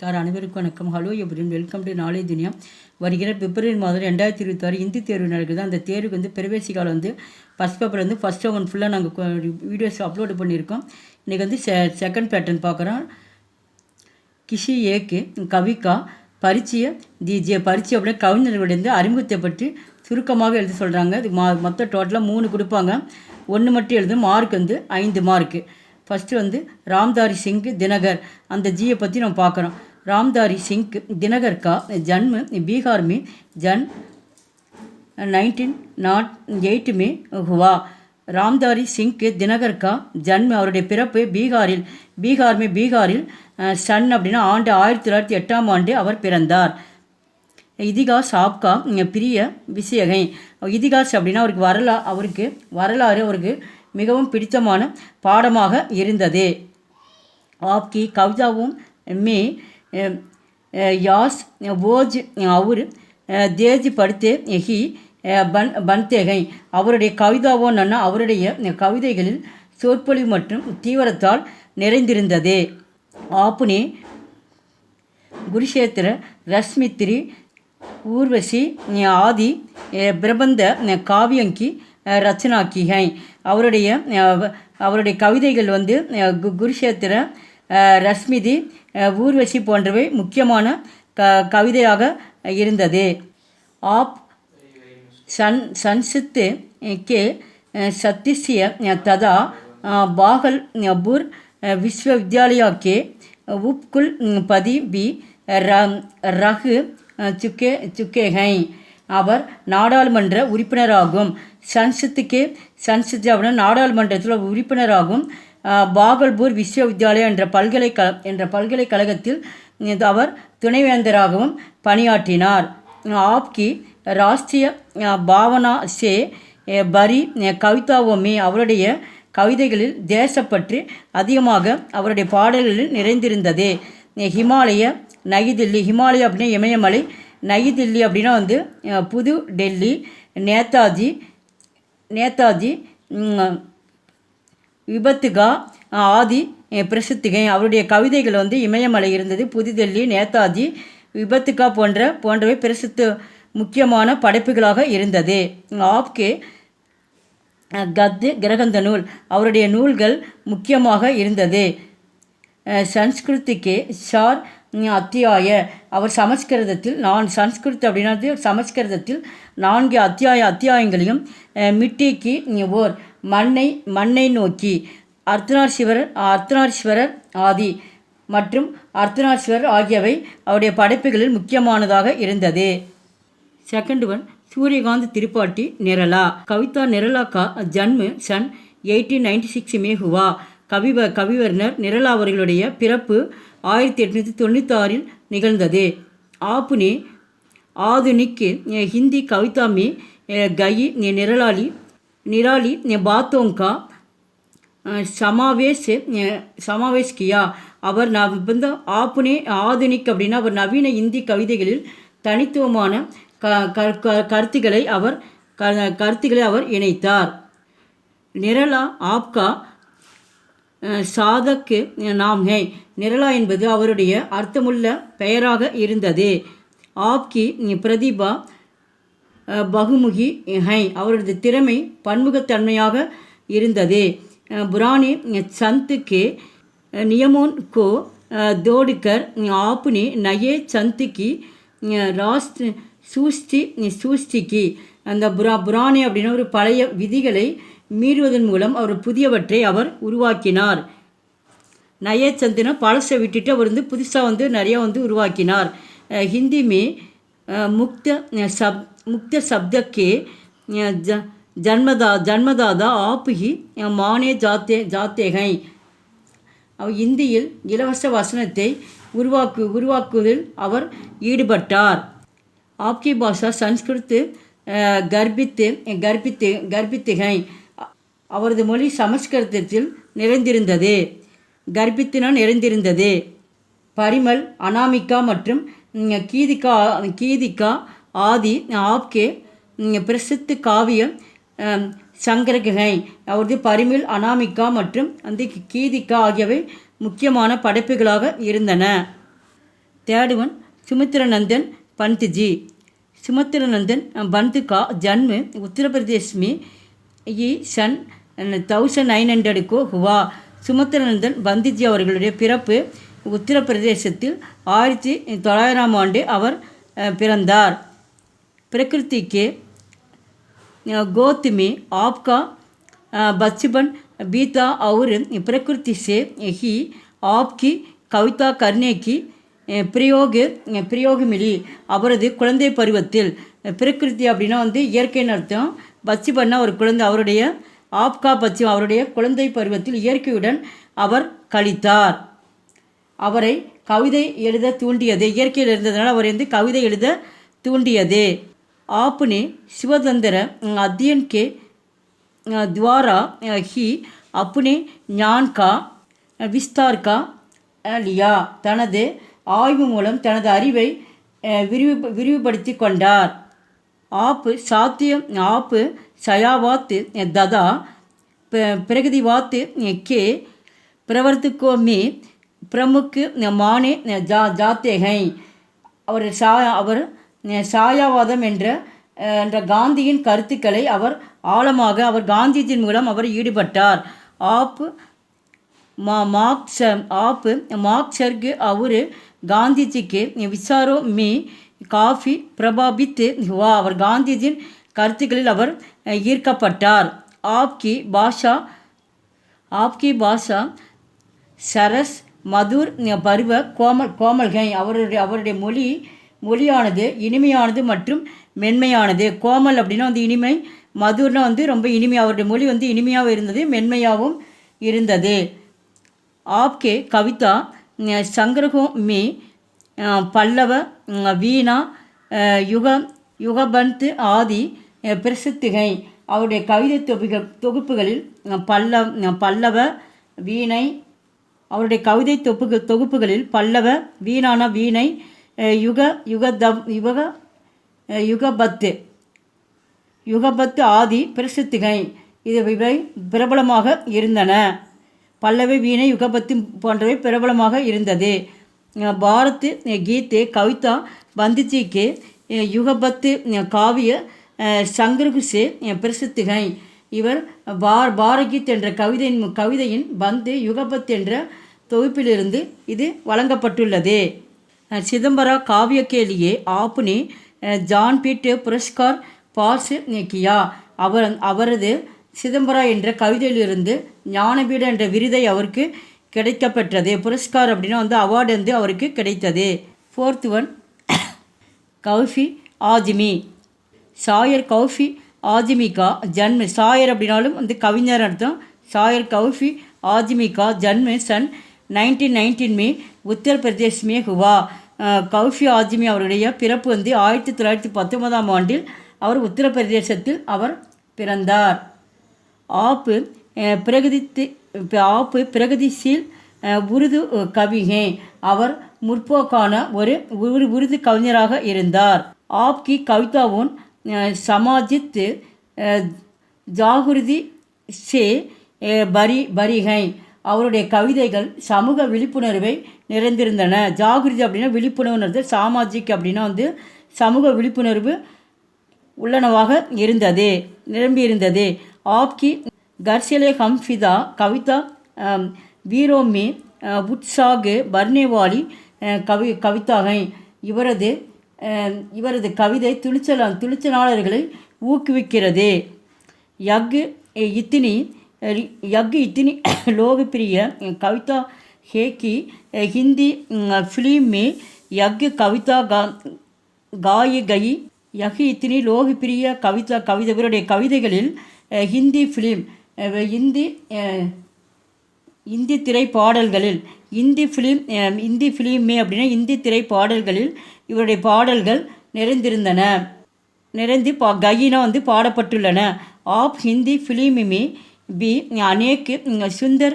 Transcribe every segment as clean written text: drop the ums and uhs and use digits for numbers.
நமஸ்கார். அனைவருக்கும் வணக்கம். Hello எப்ரின், welcome to knowledge துனியா. வருகிற பிப்ரவரி மாதம் 2026 இந்தி தேர்வு நடக்குது. அந்த தேர்வுக்கு வந்து பிரவேசிக்கால் வந்து ஃபஸ்ட் பேப்பர் வந்து ஃபஸ்ட் ரவுண்ட் ஃபுல்லாக நாங்கள் வீடியோஸ் அப்லோடு பண்ணியிருக்கோம். இன்றைக்கி வந்து செகண்ட் பேட்டர்ன் பார்க்குறோம். கிஷி ஏக்கு கவிக்கா பரிச்சய ஜே பரிச்சை அப்படின்னா கவிஞர்களுடைய அறிமுகத்தை பற்றி சுருக்கமாக எழுத சொல்கிறாங்க. இது மொத்தம் டோட்டலாக 3 கொடுப்பாங்க. 1 மட்டும் எழுதும். மார்க் வந்து 5 மார்க்கு. ஃபஸ்ட்டு வந்து ராம்தாரி சிங் தினகர், அந்த ஜியை பற்றி நம்ம பார்க்குறோம். रामधारी सिंह दिनकर का जन्म बिहार में जन 1908 में हुआ. रामधारी सिंह दिनकर का जन्म அவருடைய பிறப்பு பீகாரில் சன் அப்படின்னா ஆண்டு 1908ஆம் ஆண்டு அவர் பிறந்தார். இதிகாஸ் ஆப்கா பிரிய விஷயகை. இதிகாஸ் அப்படின்னா அவருக்கு வரலாறு அவருக்கு மிகவும் பிடித்தமான பாடமாக இருந்தது. ஆப்கி கவிதாவும் மே யாஸ் ஓஜ் அவர் தேஜ் படுத்தே ஹி பன்தேகை. அவருடைய கவிதாவோன்னா அவருடைய கவிதைகளில் சொற்பொழிவு மற்றும் தீவிரத்தால் நிறைந்திருந்தது. ஆப்னே குருஷேத்திர ரஷ்மித்ரி ஊர்வசி ஆதி பிரபந்த காவியங்கி ரச்சனாக்கிகை. அவருடைய கவிதைகள் வந்து குருஷேத்திர ரஷ்மிதி ஊர்வசி போன்றவை முக்கியமான கவிதையாக இருந்தது. ஆப் சன்சித்து கே சத்திஸ்ய ததா பாகல்பூர் விஸ்வவித்யாலயா கே உப்குல் பதி பி ரகு சுக்கேகை. அவர் நாடாளுமன்ற உறுப்பினராகும். சன்சித்து அப்படின்னா நாடாளுமன்றத்தில் உறுப்பினராகும். பாகல்பூர் விஸ்வவித்யாலயா என்ற பல்கலைக்கழகத்தில் அவர் துணைவேந்தராகவும் பணியாற்றினார். ஆப்கி ராஷ்டிரிய பாவனா சே பரி கவிதாவோமே. அவருடைய கவிதைகளில் தேசப்பற்று அதிகமாக அவருடைய பாடல்களில் நிறைந்திருந்தது. ஹிமாலய நயி ஹிமாலயா அப்படின்னா இமயமலை, நயி தில்லி அப்படின்னா வந்து புது டெல்லி, நேதாஜி விபத்துகா ஆதி பிரசித்திகை. அவருடைய கவிதைகள் வந்து இமயமலை இருந்தது, புதுடெல்லி, நேதாஜி, விபத்துகா போன்றவை பிரசித்த முக்கியமான படைப்புகளாக இருந்தது. ஆப்கே கத்து கிரகந்த நூல், அவருடைய நூல்கள் முக்கியமாக இருந்தது. சன்ஸ்கிருதிக்கே சார் அத்தியாய. அவர் சமஸ்கிருதத்தில் சமஸ்கிருதத்தில் 4 அத்தியாயங்களையும் மிட்டிக்கு ஓர் மண்ணை நோக்கி அர்த்தநாரீஸ்வரர் ஆதி மற்றும் அர்த்தநாரீஸ்வரர் ஆகியவை அவருடைய படைப்புகளில் முக்கியமானதாக இருந்தது. Second one Suryakant Tripathi Nirala. கவிதா நிரலா கா ஜன்ம சன் 1896 में हुआ. கவிவர்னர் நிரலா அவர்களுடைய பிறப்பு 1896 நிகழ்ந்தது. ஆப்னே ஆதுனிக் ஹிந்தி கவிதா மே கயி निराली बातों का समावेश किया. அவர் வந்து ஆப்னே ஆதுனிக் அப்படின்னா அவர் நவீன இந்தி கவிதைகளில் தனித்துவமான கருத்துக்களை அவர் இணைத்தார். நிரலா ஆப்கா சாதக் நாம் ஹை. நிரலா என்பது அவருடைய அர்த்தமுள்ள பெயராக இருந்தது. ஆப்கி பிரதிபா பகுமுகி ஹை. அவரது திறமை பன்முகத்தன்மையாக இருந்தது. புராணே சந்த் கே நியமோன் கோ தோடுகர் ஆப்னே நயே சந்த் கி ராஷ்ட் சூஷ்டிகி. அந்த புராணி அப்படின்னா ஒரு பழைய விதிகளை மீறுவதன் மூலம் அவர் புதியவற்றை அவர் உருவாக்கினார். நயே சந்துனா பழசை விட்டுட்டு அவர் வந்து புதுசாக வந்து நிறையா வந்து உருவாக்கினார். ஹிந்தி மே मुक्त शब्द के जन्मदाता आप ही माने जाते हैं. இந்தியில் இலவச வசனத்தை உருவாக்குவதில் அவர் ஈடுபட்டார். ஆப்கி பாஷா சன்ஸ்கிருத் கர்ப்பித்துகை. அவரது மொழி சமஸ்கிருதத்தில் நிறைந்திருந்தது. பரிமல், அனாமிகா மற்றும் கீதிகா ஆதி ஆப்கே பிரசித்த காவிய சங்கரகை. அவரது பரிமில், அனாமிகா மற்றும் அந்த கீதிகா ஆகியவை முக்கியமான படைப்புகளாக இருந்தன. Third one Sumitranandan Pant ji. सुमित्रानंदन पंत का जन्म उत्तर प्रदेश में ये सन 1900 को हुआ। சுமித்ரானந்தன் பந்திஜி அவர்களுடைய பிறப்பு உத்தரப்பிரதேசத்தில் 1900 ஆண்டு அவர் பிறந்தார். प्रकृति के गोद में आपका बचपन बीता और प्रकृति से ही आपकी कविता करने की பிரயோக மிலி. அவரது குழந்தை பருவத்தில், பிரகிருதி அப்படின்னா வந்து இயற்கைன்னு அர்த்தம், பச்சிபன்னா ஒரு குழந்தை, அவருடைய ஆப்கா பச்சி அவருடைய குழந்தை பருவத்தில் இயற்கையுடன் அவர் கழித்தார். அவரை கவிதை எழுத தூண்டியது, இயற்கையில் இருந்ததுனால அவர் வந்து கவிதை எழுத தூண்டியது. आपने स्वतंत्र अध्ययन के द्वारा ही अपने ज्ञान का विस्तार का लिया. தனது ஆய்வு மூலம் தனது அறிவை விரிவுபடுத்தி கொண்டார். आप सायावात तथा प्रगतिवात के प्रवर्तकों में प्रमुख माने जाते हैं. அவர் சாயாவாதம் என்ற காந்தியின் கருத்துக்களை அவர் ஆழமாக அவர் காந்திஜியின் மூலம் அவர் ஈடுபட்டார். आप मार्क्सर्ग और गांधी जी के विचारों में काफ़ी प्रभावित हुआ. அவர் காந்திஜியின் கருத்துக்களில் அவர் ஈர்க்கப்பட்டார். आपकी भाषा सरस மதுர் பருவ கோமல்கை. அவருடைய மொழியானது இனிமையானது மற்றும் மென்மையானது. கோமல் அப்படின்னா வந்து இனிமை, மதுர்னா வந்து ரொம்ப இனிமை. அவருடைய மொழி வந்து இனிமையாகவும் இருந்தது, மென்மையாகவும் இருந்தது. आपके कविता संग्रहों में पल्लव, वीणा, युगबंत आदि प्रसिद्ध हैं. அவருடைய கவிதை தொகுப்புகளில் பல்லவ, வீணை, அவருடைய கவிதை தொகுப்புகளில் பல்லவ, வீணான வீணை, யுகபத்து ஆதி பிரசித்திகை இவை பிரபலமாக இருந்தன. பல்லவி, வீணை, யுகபத்து போன்றவை பிரபலமாக இருந்தது. பாரத் கீதே கவிதா பந்திஜி கே யுகபத்து காவிய சங்கர்கு சே பிரசித்திகை. இவர் பாரகீத் என்ற கவிதையின் பந்து யுகபத் என்ற தொகுப்பிலிருந்து இது வழங்கப்பட்டுள்ளது. சிதம்பரம் காவிய के लिए आपने ஜான்பீட் புரஸ்கார் பாஸ் கியா. அவரது சிதம்பரா என்ற கவிதையிலிருந்து ஞானபீட என்ற விருதை அவருக்கு கிடைக்கப்பெற்றது. புரஸ்கார் அப்படின்னா வந்து அவார்டு வந்து அவருக்கு கிடைத்தது. Fourth one கௌஃபி ஆஜ்மி. சாயர் கௌஃபி ஆஜ்மி கா ஜன்ம. சாயர் அப்படின்னாலும் வந்து கவிஞர் அர்த்தம். சாயர் கௌஃபி ஆஜ்மி கா ஜன்ம सन 1919 में उत्तर प्रदेश में हुआ. கௌஃபி ஆஜ்மி அவருடைய பிறப்பு வந்து 1919 ஆண்டில் அவர் உத்தரப்பிரதேசத்தில் அவர் பிறந்தார். आप பிரகதிசீல் உருது கவிஹே. அவர் முற்போக்கான ஒரு உருது கவிஞராக இருந்தார். ஆப்கி கவிதாவும் சமாஜித் ஜாகுருதி சே பரிகை. அவருடைய கவிதைகள் சமூக விழிப்புணர்வை நிறைந்திருந்தன. ஜாகிருதி அப்படின்னா விழிப்புணர்வு, சாமாஜிக் அப்படின்னா வந்து சமூக விழிப்புணர்வு உள்ளனவாக இருந்தது, நிரம்பியிருந்தது. ஆப்கி கர்சிலே ஹம்ஃபிதா கவிதா வீரோமே உட்சாகு பர்னேவாலி கவிதாகை. இவரது கவிதை துணிச்சலாளர்களை ஊக்குவிக்கிறது. யக் इतनी लोकप्रिय कविता है कि हिंदी फिल्म में यज्ञ कविता गाई गई. यह इतनी लोकप्रिय कविता இவருடைய கவிதைகளில் ஹிந்தி ஃபிலிம் இந்தி திரைப்பாடல்களில் இந்தி ஃபிலிமே அப்படின்னா இந்தி திரைப்பாடல்களில் இவருடைய பாடல்கள் நிறைந்து கயினா வந்து பாடப்பட்டுள்ளன. ஆப் ஹிந்தி ஃபிலிமே பி அநேக் சுந்தர்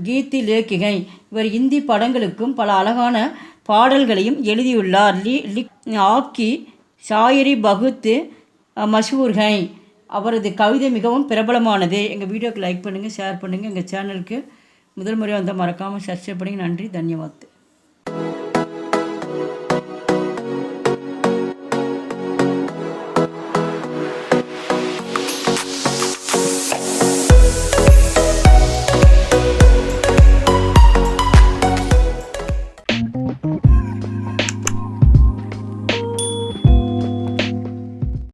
கீத் லேக்கிகை. இவர் இந்தி படங்களுக்கும் பல அழகான பாடல்களையும் எழுதியுள்ளார். ஆப்கி ஷாயரி பகுத் மஷூர்கை. அவரது கவிதை மிகவும் பிரபலமானது. எங்கள் வீடியோக்கு லைக் பண்ணுங்கள், ஷேர் பண்ணுங்கள். எங்கள் சேனலுக்கு முதல் முறையாக வந்தால் மறக்காமல் சப்ஸ்கிரைப் பண்ணுங்கள். நன்றி, தன்யவாத்.